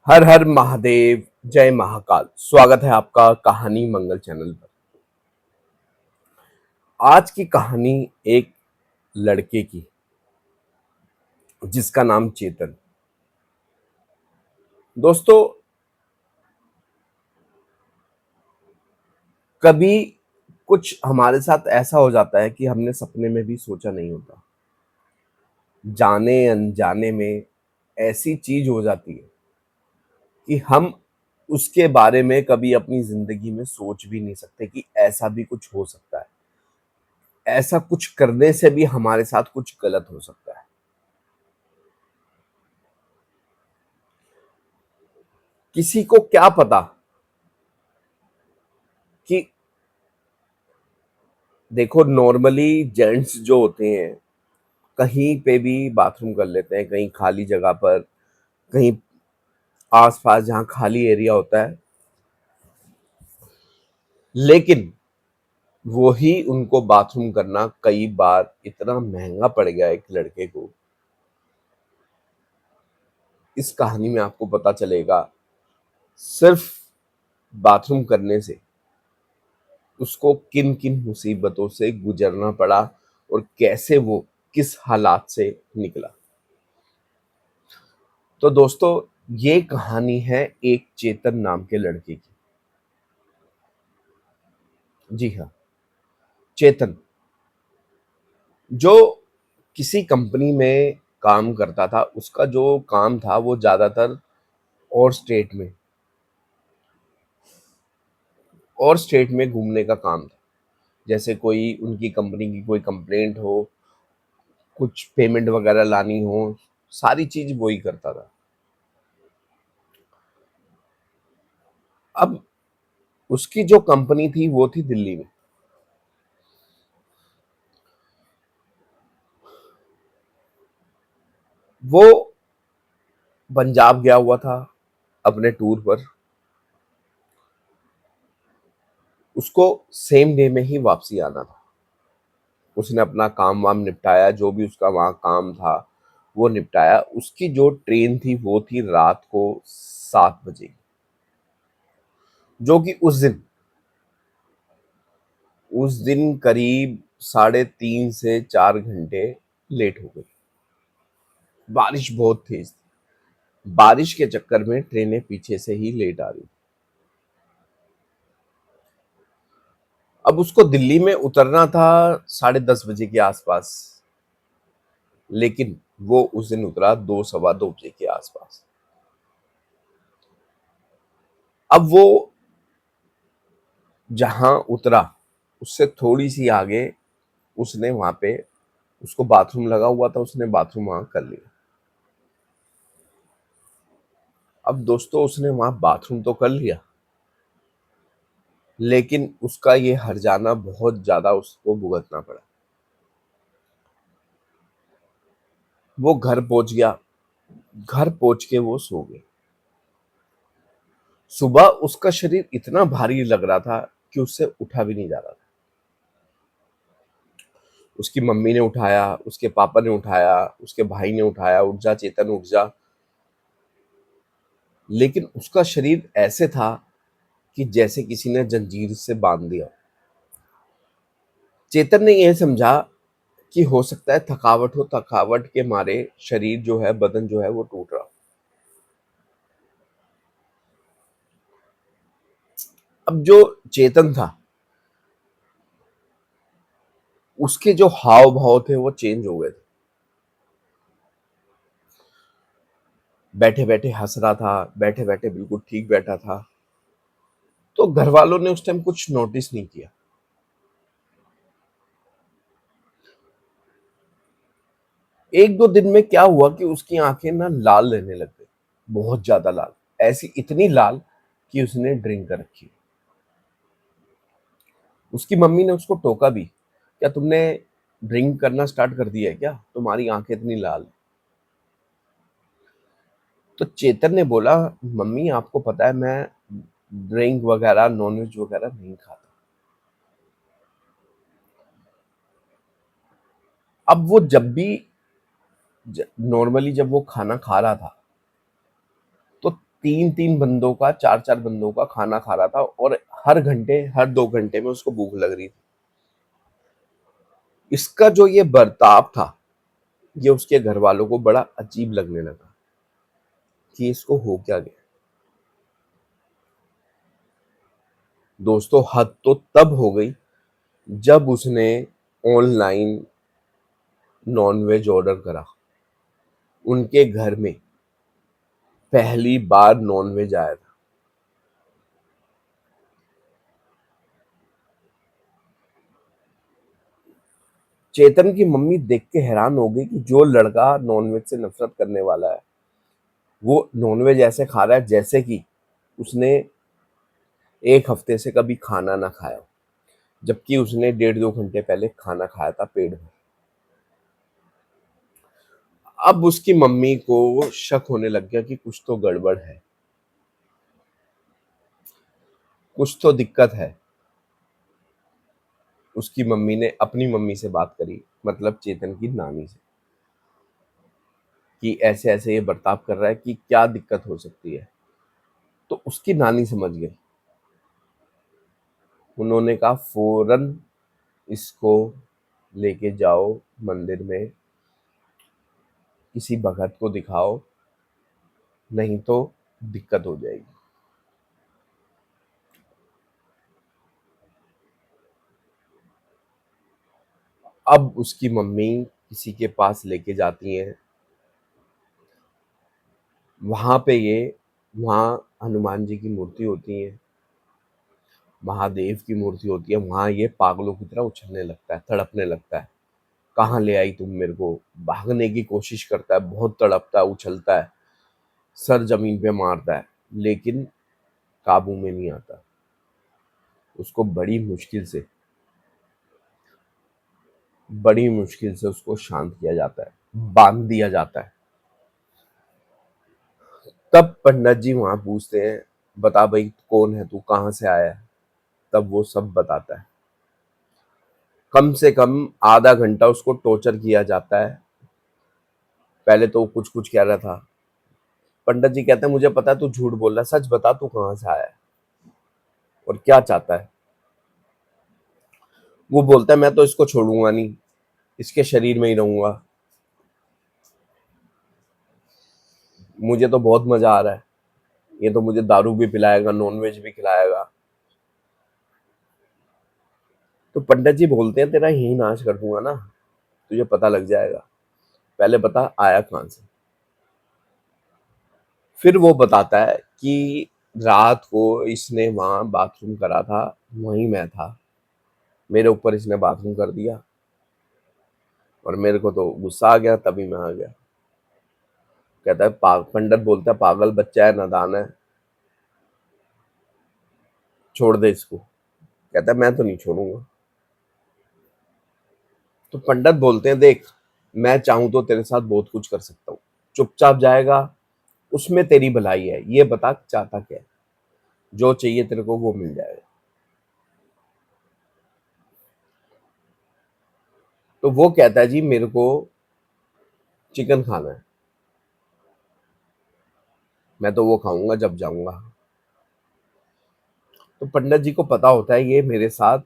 हर हर महादेव। जय महाकाल। स्वागत है आपका कहानी मंगल चैनल पर। आज की कहानी एक लड़के की, जिसका नाम चेतन। दोस्तों, कभी कुछ हमारे साथ ऐसा हो जाता है कि हमने सपने में भी सोचा नहीं होता। जाने अनजाने में ऐसी चीज हो जाती है कि हम उसके बारे में कभी अपनी जिंदगी में सोच भी नहीं सकते कि ऐसा भी कुछ हो सकता है। ऐसा कुछ करने से भी हमारे साथ कुछ गलत हो सकता है। किसी को क्या पता कि देखो, नॉर्मली जेंट्स जो होते हैं कहीं पे भी बाथरूम कर लेते हैं, कहीं खाली जगह पर, कहीं आसपास जहां खाली एरिया होता है। लेकिन वो ही उनको बाथरूम करना कई बार इतना महंगा पड़ गया एक लड़के को। इस कहानी में आपको पता चलेगा सिर्फ बाथरूम करने से उसको किन किन मुसीबतों से गुजरना पड़ा और कैसे वो किस हालात से निकला। तो दोस्तों, ये कहानी है एक चेतन नाम के लड़के की। जी हाँ, चेतन, जो किसी कंपनी में काम करता था। उसका जो काम था वो ज्यादातर और स्टेट में घूमने का काम था। जैसे कोई उनकी कंपनी की कोई कंप्लेंट हो, कुछ पेमेंट वगैरह लानी हो, सारी चीज वो ही करता था। अब उसकी जो कंपनी थी वो थी दिल्ली में। वो पंजाब गया हुआ था अपने टूर पर। उसको सेम डे में ही वापसी आना था। उसने अपना काम वाम निपटाया, जो भी उसका वहां काम था वो निपटाया। उसकी जो ट्रेन थी वो थी रात को 7 बजे, जो कि उस दिन करीब 3.5 से 4 घंटे लेट हो गई। बारिश बहुत तेज थी। बारिश के चक्कर में ट्रेनें पीछे से ही लेट आ रही। अब उसको दिल्ली में उतरना था 10:30 बजे के आसपास, लेकिन वो उस दिन उतरा 2 सवा 2 बजे के आसपास। अब वो जहां उतरा उससे थोड़ी सी आगे उसने वहां पे, उसको बाथरूम लगा हुआ था, उसने बाथरूम वहां कर लिया। अब दोस्तों, उसने वहां बाथरूम तो कर लिया, लेकिन उसका ये हर्जाना बहुत ज्यादा उसको भुगतना पड़ा। वो घर पहुंच गया। घर पहुंच के वो सो गया। सुबह उसका शरीर इतना भारी लग रहा था कि उससे उठा भी नहीं जा रहा था। उसकी मम्मी ने उठाया, उसके पापा ने उठाया, उसके भाई ने उठाया, उठ जा चेतन उठ जा। लेकिन उसका शरीर ऐसे था कि जैसे किसी ने जंजीर से बांध दिया। चेतन ने यह समझा कि हो सकता है थकावट हो, थकावट के मारे शरीर जो है, बदन जो है वो टूट रहा। अब जो चेतन था उसके जो हाव भाव थे वो चेंज हो गए थे। बैठे बैठे हंस रहा था, बैठे बैठे बिल्कुल ठीक बैठा था। तो घर वालों ने उस टाइम कुछ नोटिस नहीं किया। 1-2 दिन में क्या हुआ कि उसकी आंखें ना लाल रहने लग गई, बहुत ज्यादा लाल। ऐसी इतनी लाल कि उसने ड्रिंक कर रखी। उसकी मम्मी ने उसको टोका भी, क्या तुमने ड्रिंक करना स्टार्ट कर दिया है क्या, तुम्हारी आंखें इतनी लाल। तो चेतन ने बोला, मम्मी आपको पता है मैं ड्रिंक वगैरह नॉनवेज वगैरह नहीं खाता। अब वो जब भी नॉर्मली जब वो खाना खा रहा था तो 3-3 बंदों का, 4-4 बंदों का खाना खा रहा था और हर घंटे, हर 2 घंटे में उसको भूख लग रही थी। इसका जो ये बर्ताव था, ये उसके घरवालों को बड़ा अजीब लगने लगा कि इसको हो क्या गया। दोस्तों, हद तो तब हो गई जब उसने ऑनलाइन नॉनवेज ऑर्डर करा। उनके घर में पहली बार नॉनवेज आया था। चेतन की मम्मी देख के हैरान हो गई कि जो लड़का नॉनवेज से नफरत करने वाला है, वो नॉनवेज ऐसे खा रहा है जैसे कि उसने 1 हफ्ते से कभी खाना ना खाया हो, जबकि उसने 1.5-2 घंटे पहले खाना खाया था पेट भर। अब उसकी मम्मी को शक होने लग गया कि कुछ तो गड़बड़ है, कुछ तो दिक्कत है। उसकी मम्मी ने अपनी मम्मी से बात करी, मतलब चेतन की नानी से, कि ऐसे-ऐसे ये बर्ताव कर रहा है, कि क्या दिक्कत हो सकती है। तो उसकी नानी समझ गई। उन्होंने कहा फौरन इसको लेके जाओ मंदिर में, किसी भगत को दिखाओ, नहीं तो दिक्कत हो जाएगी। अब उसकी मम्मी किसी के पास लेके जाती हैं। वहाँ पे ये वहाँ हनुमान जी की मूर्ति होती है, महादेव की मूर्ति होती है। वहाँ ये पागलों की तरह उछलने लगता है, तड़पने लगता है। कहाँ ले आई तुम मेरे को? भागने की कोशिश करता है, बहुत तड़पता है, उछलता है, सर ज़मीन पे मारता है, लेकिन काबू में नहीं आता। उसको बड़ी मुश्किल से उसको शांत किया जाता है, बाँध दिया जाता है। तब पंडित जी वहाँ पूछते हैं, बता भई कौन है तू? कहाँ से आया है? तब वो सब बताता है। कम से कम आधा घंटा उसको टॉर्चर किया जाता है। पहले तो वो कुछ-कुछ कह रहा था। पंडित जी कहते हैं, मुझे पता है तू झूठ बोल रहा है, सच बता तू कहाँ से आया है और क्या चाहता है? वो बोलता है मैं तो इसको छोड़ूँगा नहीं, इसके शरीर में ही रहूँगा। मुझे तो बहुत मज़ा आ रहा है। ये तो मुझे दारू भी पिलाएगा, नॉनवेज भी खिलाएगा। तो पंडित जी बोलते हैं तेरा यही नाश कर दूँगा ना, तुझे पता लग जाएगा। पहले बता आया कहाँ से? फिर वो बताता है कि रात को इसने वहाँ बाथरूम करा था, वहीं मैं था। मेरे ऊपर इसने बाथरूम कर दिया और मेरे को तो गुस्सा आ गया, तभी मैं आ गया। कहता है पंडित बोलता है पागल बच्चा है, नादान है, छोड़ दे इसको। कहता है मैं तो नहीं छोड़ूंगा। तो पंडित बोलते हैं देख, मैं चाहूं तो तेरे साथ बहुत कुछ कर सकता हूँ, चुपचाप जाएगा, उसमें तेरी भलाई है, ये बता चाहता क्या है, जो चाहिए तेरे को वो मिल जाएगा। तो वो कहता है जी मेरे को चिकन खाना है, मैं तो वो खाऊंगा जब जाऊंगा। तो पंडित जी को पता होता है ये मेरे साथ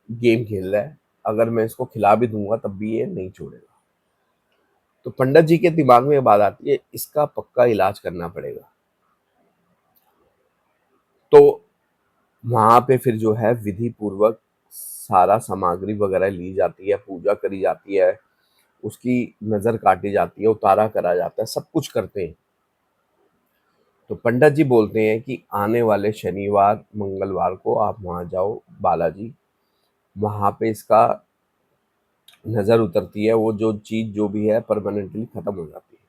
गेम खेल रहा है, अगर मैं इसको खिला भी दूंगा तब भी ये नहीं छोड़ेगा। तो पंडित जी के दिमाग में ये बात आती है इसका पक्का इलाज करना पड़ेगा। तो वहां पे फिर जो है विधि पूर्वक सारा सामग्री वगैरह ली जाती है, पूजा करी जाती है, उसकी नजर काटी जाती है, उतारा करा जाता है, सब कुछ करते हैं। तो पंडित जी बोलते हैं कि आने वाले शनिवार मंगलवार को आप वहां जाओ बालाजी, वहां पे इसका नजर उतरती है, वो जो चीज जो भी है परमानेंटली खत्म हो जाती है।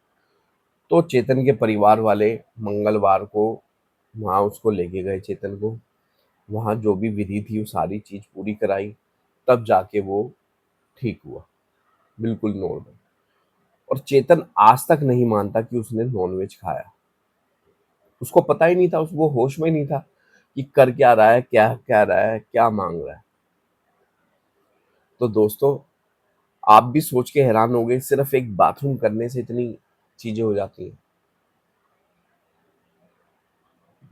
तो चेतन के परिवार वाले मंगलवार को वहाँ उसको लेके गए चेतन को, वहाँ जो भी विधि थी वो सारी चीज पूरी कराई, तब जाके वो ठीक हुआ, बिल्कुल नॉर्मल। और चेतन आज तक नहीं मानता कि उसने नॉनवेज खाया। उसको पता ही नहीं था, उसको होश में नहीं था कि कर क्या रहा है, क्या कह रहा है, क्या मांग रहा है। तो दोस्तों, आप भी सोच के हैरान हो गए, सिर्फ एक बाथरूम करने से इतनी चीजें हो जाती हैं।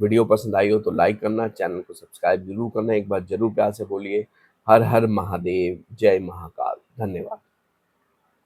वीडियो पसंद आई हो तो लाइक करना, चैनल को सब्सक्राइब ज़रूर करना, एक बार ज़रूर प्यार से बोलिए, हर हर महादेव, जय महाकाल। धन्यवाद।